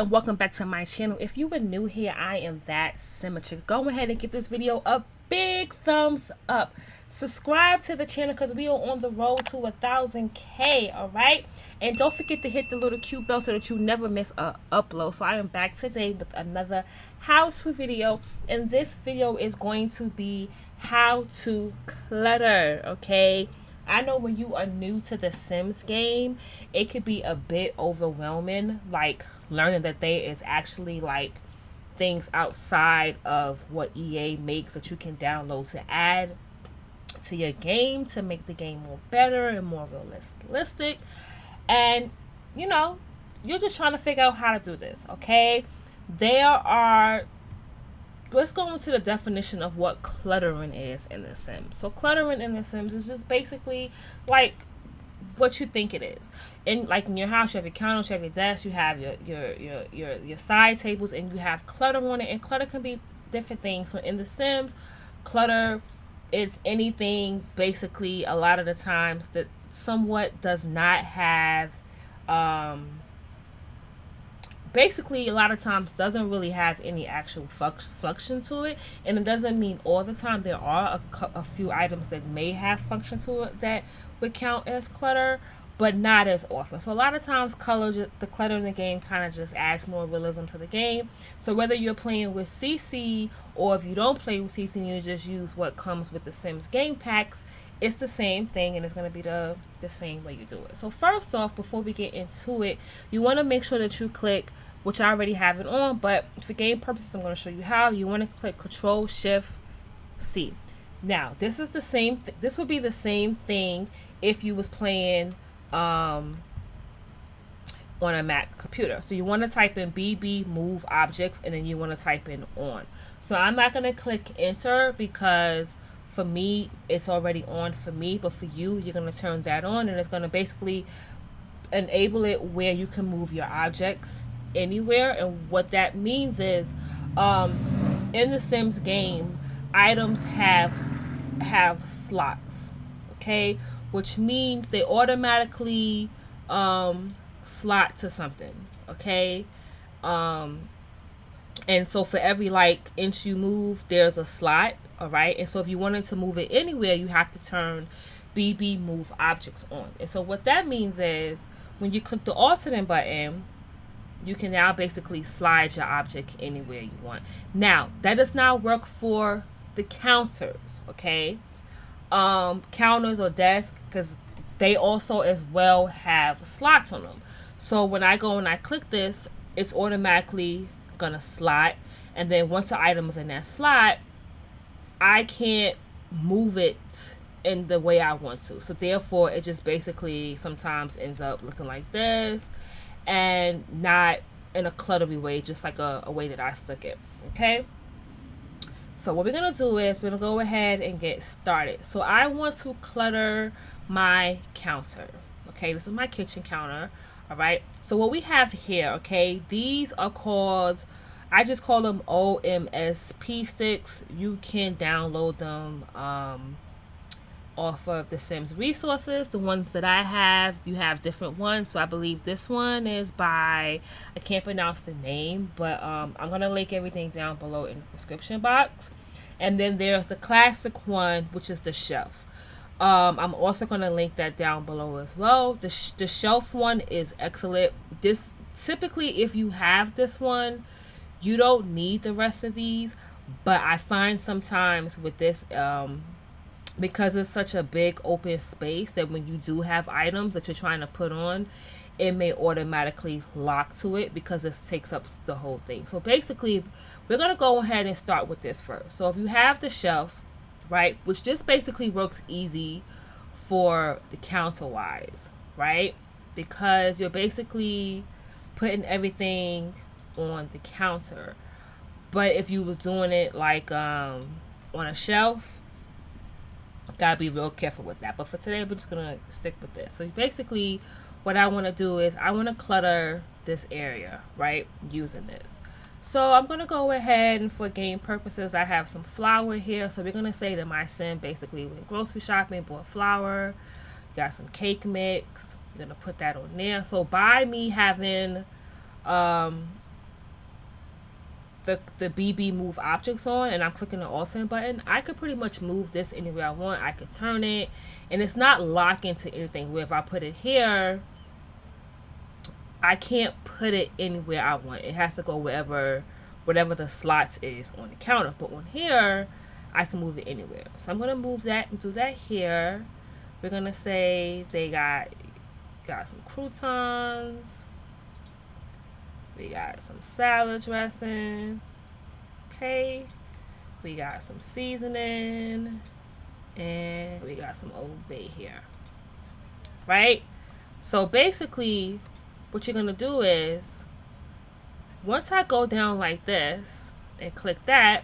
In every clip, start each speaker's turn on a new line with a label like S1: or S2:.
S1: and welcome back to my channel. If you are new here, I am that symmetric. Go ahead and give this video a big thumbs up. Subscribe to the channel because we are on the road to 1,000K, all right? And don't forget to hit the little cute bell so that you never miss a upload. So I am back today with another how-to video, and this video is going to be how to clutter, okay? I know when you are new to the Sims game, it could be a bit overwhelming, like learning that there is actually like things outside of what EA makes that you can download to add to your game to make the game more better and more realistic. And you know, you're just trying to figure out how to do this, okay? Let's go into the definition of what cluttering is in The Sims. So cluttering in The Sims is just basically like what you think it is. In your house, you have your counters, you have your desk, you have your side tables, and you have clutter on it. And clutter can be different things. So in The Sims, clutter is anything basically a lot of the times that somewhat does not have basically a lot of times doesn't really have any actual function to it. And it doesn't mean all the time. There are a few items that may have function to it that would count as clutter, but not as often. So a lot of times the clutter in the game kind of just adds more realism to the game. So whether you're playing with CC or if you don't play with CC and you just use what comes with the Sims game packs, it's the same thing, and it's going to be the same way you do it. So first off, before we get into it, you want to make sure that you click, which I already have it on, but for game purposes, I'm going to show you how. You want to click Control-Shift-C. Now, this is the same. This would be the same thing if you was playing on a Mac computer. So you want to type in bb.moveobjects, and then you want to type in on. So I'm not going to click Enter because for me, it's already on for me, but for you, you're going to turn that on, and it's going to basically enable it where you can move your objects anywhere. And what that means is in the Sims game, items have slots, okay, which means they automatically slot to something, okay. And so for every inch you move, there's a slot. All right, and so if you wanted to move it anywhere, you have to turn BB Move Objects on. And so what that means is when you click the alternate button, you can now basically slide your object anywhere you want. Now, that does not work for the counters, okay? Counters or desks, because they also as well have slots on them. So when I go and I click this, it's automatically gonna slot. And then once the item is in that slot, I can't move it in the way I want to. So therefore, it just basically sometimes ends up looking like this and not in a cluttery way, just like a way that I stuck it. Okay? So what we're going to do is we're going to go ahead and get started. So I want to clutter my counter. Okay? This is my kitchen counter. All right? So what we have here, okay, these are called, I just call them OMSP sticks. You can download them off of the Sims resources. The ones that I have, you have different ones. So I believe this one is by, I can't pronounce the name, but I'm going to link everything down below in the description box. And then there's the classic one, which is the shelf. I'm also going to link that down below as well. The shelf one is excellent. This typically, if you have this one, you don't need the rest of these, but I find sometimes with this, because it's such a big open space that when you do have items that you're trying to put on, it may automatically lock to it because it takes up the whole thing. So basically, we're going to go ahead and start with this first. So if you have the shelf, right, which just basically works easy for the counter wise, right, because you're basically putting everything on the counter. But if you was doing it on a shelf, gotta be real careful with that. But for today, we're just gonna stick with this. So basically what I want to do is I want to clutter this area, right, using this. So I'm gonna go ahead, and for game purposes, I have some flour here. So we're gonna say that my sim basically went grocery shopping, bought flour, got some cake mix. We're gonna put that on there. So by me having the BB move objects on and I'm clicking the alternate button, I could pretty much move this anywhere I want. I could turn it, and it's not locking to anything. Where if I put it here, I can't put it anywhere I want. It has to go whatever the slots is on the counter. But on here, I can move it anywhere. So I'm gonna move that and do that here. We're gonna say they got some croutons. We got some salad dressing. Okay. We got some seasoning. And we got some Old Bay here. Right? So basically, what you're going to do is, once I go down like this and click that,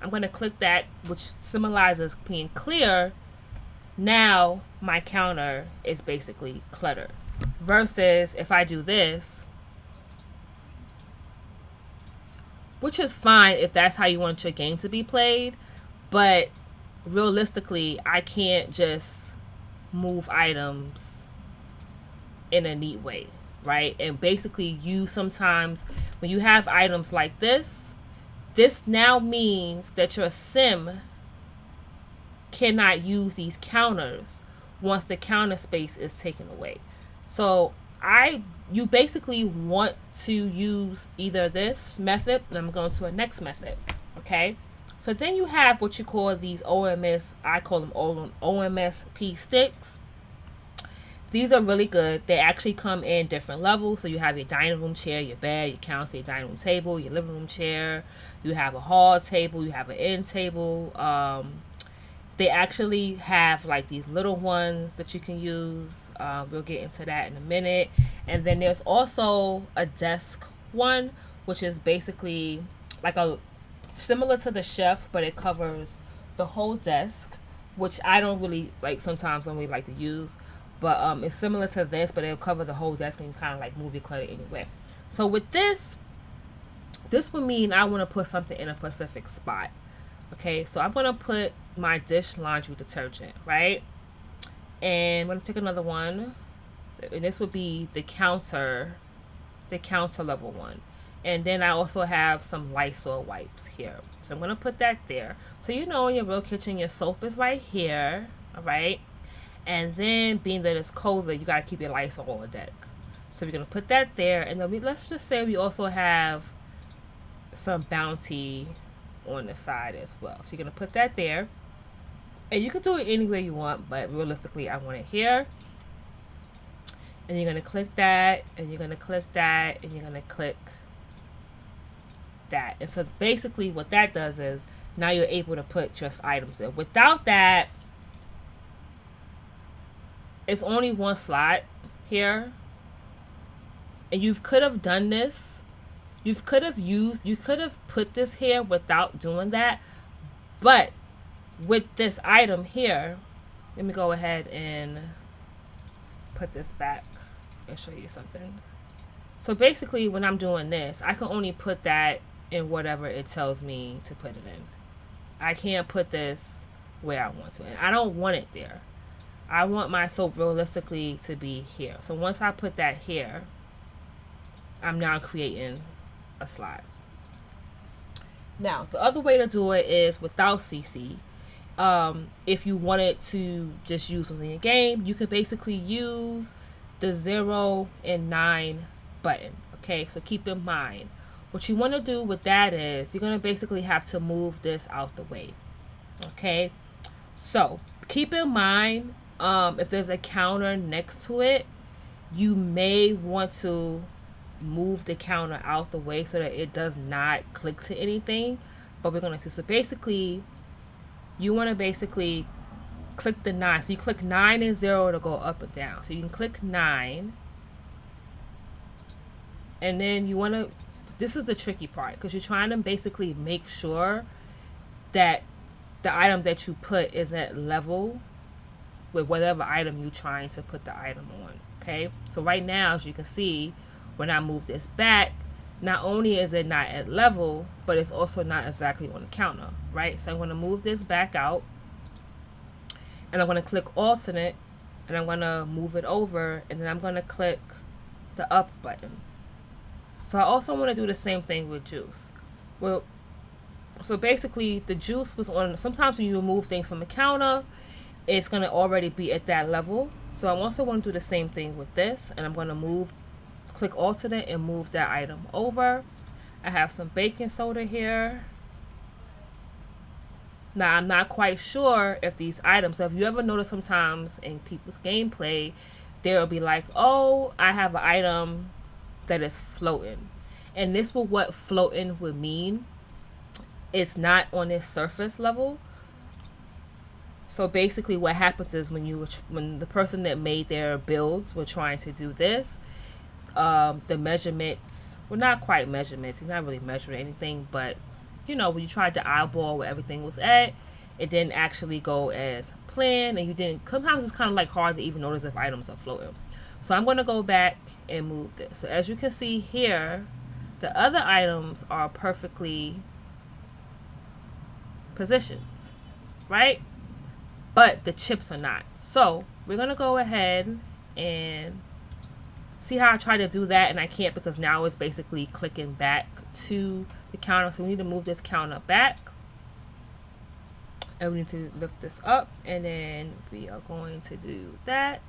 S1: I'm going to click that, which symbolizes being clear. Now my counter is basically cluttered. Versus if I do this, which is fine if that's how you want your game to be played, but realistically, I can't just move items in a neat way, right? And basically, you sometimes, when you have items like this now means that your sim cannot use these counters once the counter space is taken away. So you basically want to use either this method, and I'm going to a next method, okay? So then you have what you call these I call them OMSP sticks. These are really good. They actually come in different levels. So you have your dining room chair, your bed, your counter, your dining room table, your living room chair. You have a hall table. You have an end table. They actually have like these little ones that you can use. We'll get into that in a minute. And then there's also a desk one, which is basically like similar to the chef, but it covers the whole desk, which I don't really like. Sometimes don't really like to use, but it's similar to this, but it'll cover the whole desk and you kind of like move your clutter anyway. So with this would mean I want to put something in a specific spot. Okay, so I'm going to put my dish laundry detergent, right? And I'm going to take another one. And this would be the counter level one. And then I also have some Lysol wipes here. So I'm going to put that there. So in your real kitchen, your soap is right here. All right. And then being that it's colder, you got to keep your Lysol on deck. So we're going to put that there. And then let's just say we also have some Bounty on the side as well. So you're going to put that there. And you can do it anywhere you want, but realistically, I want it here. And you're going to click that, and you're going to click that, and you're going to click that. And so basically what that does is now you're able to put just items in. Without that, it's only one slot here. And you could have done this. You could have put this here without doing that. But with this item here, let me go ahead and put this back and show you something. So basically when I'm doing this, I can only put that in whatever it tells me to put it in. I can't put this where I want to. And I don't want it there. I want my soap realistically to be here. So once I put that here, I'm now creating a slot. Now, the other way to do it is without CC. If you wanted to just use those in your game, you could basically use the 0 and 9 button. Okay, so keep in mind, what you want to do with that is you're going to basically have to move this out the way. Okay, so keep in mind, if there's a counter next to it, you may want to move the counter out the way so that it does not click to anything. But we're going to see. So basically, you want to basically click the 9. So you click 9 and 0 to go up and down. So you can click 9. And then you want to, this is the tricky part, because you're trying to basically make sure that the item that you put is at level with whatever item you're trying to put the item on. Okay, so right now, as you can see, when I move this back, not only is it not at level, but it's also not exactly on the counter, right? So I'm going to move this back out, and I'm going to click alternate, and I'm going to move it over, and then I'm going to click the up button. So I also want to do the same thing with juice. Well, so basically the juice was on, sometimes when you remove things from the counter, it's going to already be at that level. So I also want to do the same thing with this, and I'm going to click alternate and move that item over. I have some baking soda here. Now I'm not quite sure if these items, so if you ever notice sometimes in people's gameplay, they'll be like, oh, I have an item that is floating. And this will what floating would mean. It's not on this surface level. So basically what happens is when the person that made their builds were trying to do this, the measurements were not quite measurements. He's not really measuring anything, but you know, when you tried to eyeball where everything was at, it didn't actually go as planned, and you didn't. Sometimes it's kind of like hard to even notice if items are floating. So I'm going to go back and move this. So as you can see here, the other items are perfectly positioned, right? But the chips are not. So we're going to go ahead and see how I try to do that, and I can't because now it's basically clicking back to the counter. So we need to move this counter back, and we need to lift this up, and then we are going to do that.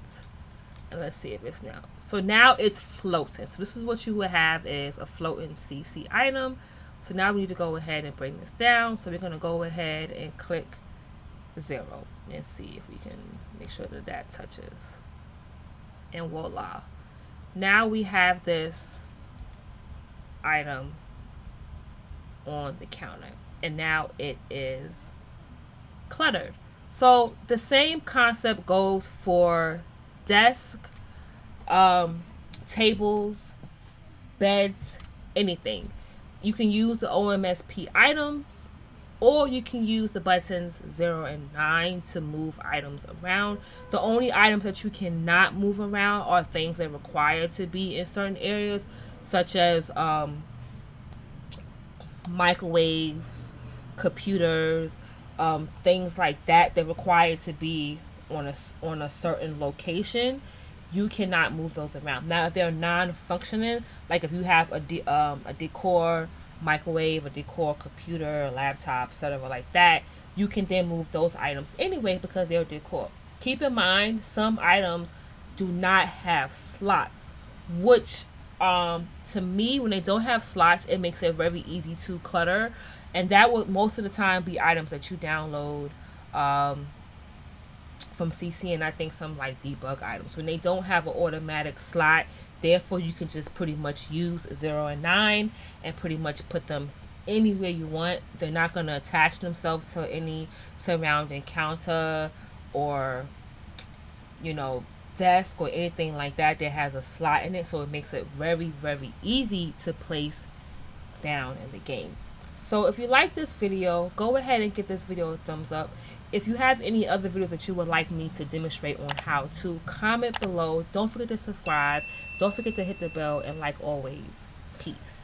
S1: And let's see if it's now. So now it's floating. So this is what you would have is a floating CC item. So now we need to go ahead and bring this down. So we're going to go ahead and click 0 and see if we can make sure that that touches. And voila. Now we have this item on the counter, and now it is cluttered. So the same concept goes for desk, tables, beds, anything. You can use the OMSP items, or you can use the buttons 0 and 9 to move items around. The only items that you cannot move around are things that require to be in certain areas, such as microwaves, computers, things like that require to be on a certain location. You cannot move those around. Now, if they're non-functioning, like if you have a decor microwave, a decor computer, a laptop, etc. like that, you can then move those items anyway because they're decor. Keep in mind, some items do not have slots, which to me, when they don't have slots, it makes it very easy to clutter, and that will most of the time be items that you download from CC, and I think some like debug items when they don't have an automatic slot. Therefore, you can just pretty much use 0 and 9 and pretty much put them anywhere you want. They're not going to attach themselves to any surrounding counter or, you know, desk or anything like that has a slot in it. So it makes it very, very easy to place down in the game. So if you like this video, go ahead and give this video a thumbs up. If you have any other videos that you would like me to demonstrate on how to, comment below. Don't forget to subscribe. Don't forget to hit the bell. And like always, peace.